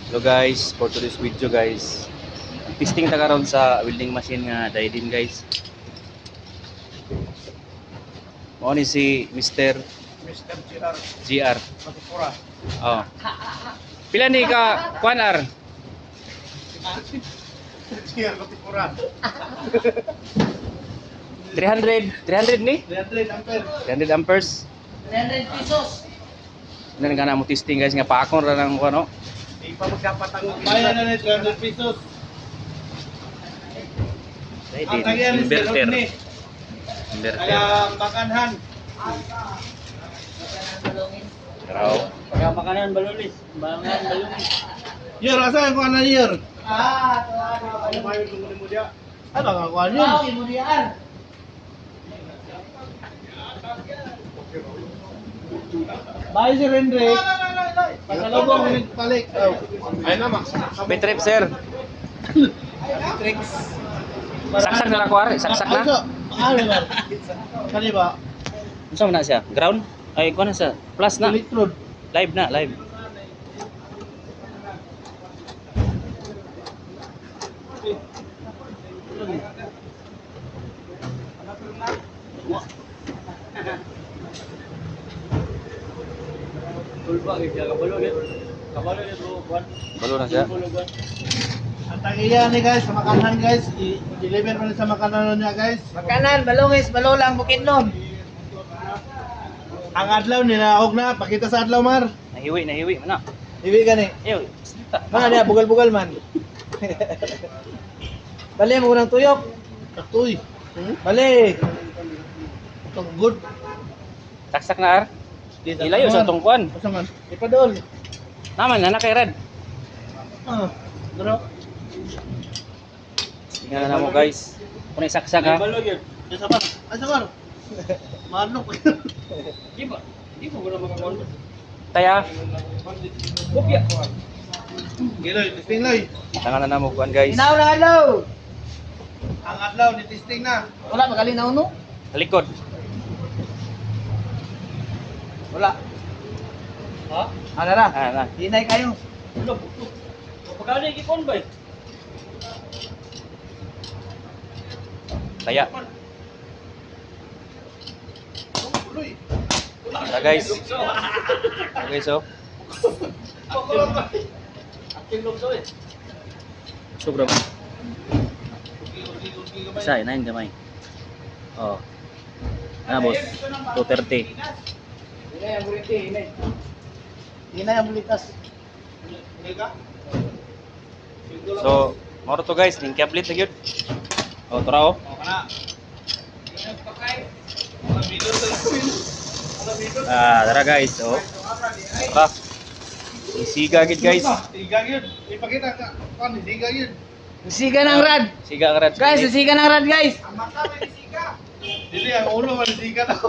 Hello guys, for today's video guys, testing ta karon sa welding machine nga Daidin guys. Mao ni si Mr. GR. Matipura. Oh. Pila ni ka kuanar? GR Matipura. 300 ni? 300 ampere. 300 amperes. 300 pesos. Nan nga na mo testing guys nga paakon ra nang ano. Di pa magdapat ang bayan na ni 300 pesos. Daidin Ang kaya ni inverter. Kaya Inverter. makanhan. Raw. Kaya makanan balulis. Bangan balulis. Yer, asa ko ana yer? Ano Ano ba yung mo dia? Ano ka ko ano? Wow, imudian. Bye si Rendre. Pasalubong ni balik. Ay na max. May trip sir. Tricks. Saksak na lang kuar, saksak na. Ano ba? Kani ba? Unsa man na siya? Ground? Ay kuan na siya. Plus na. Electrode. Live na, live. Balo na siya. Ang tangiya ni guys, sa makanan guys, i-deliver mo na sa makanan niya guys. Makanan, balungis, balolang, bukidnon. Ang adlaw nila, og na, pakita sa adlaw mar. Nahiwi man na. Iwi gani. Ew, salita. Mana dia bugal-bugal man. Bali mo nang tuyok. Katuy. Bali. Itong good. Saksak na ar. Ilayo sa tong kuan. Asa man? Ipadol. Naman na kay Red. Ah, bro. Tingnan na mo guys. Kung saksak ha. Asa man? Asa man? Manok. Di mo guna makakon. Taya. Kopya. Giloy, testing loy. Tangan na mo kuan guys. Inaw na adlaw. Ang adlaw ni testing na. Wala magalinaw no? Talikod. Wala. Ha? Ano na? Ah, na. Hinay kayo. Pagkali gipon ba? Taya. Loy. Tara guys. Tara guys oh. Aking lugso eh. Sobra. Isa, inahin kamay. Oh. Ano boss? 230. Hinay ang buliti, hinay. Hinay ang bulitas. So, moro to guys, ning kablit na gyud. Oh, tara oh. Tara guys, oh. Tara. Isiga gid guys. Siga yun. Ipakita ka. Ano, siga yun. Siga ng rad. Siga ang rad. Guys, siga ng rad guys. Ang mata may siga. Dili, ang ulo may siga daw.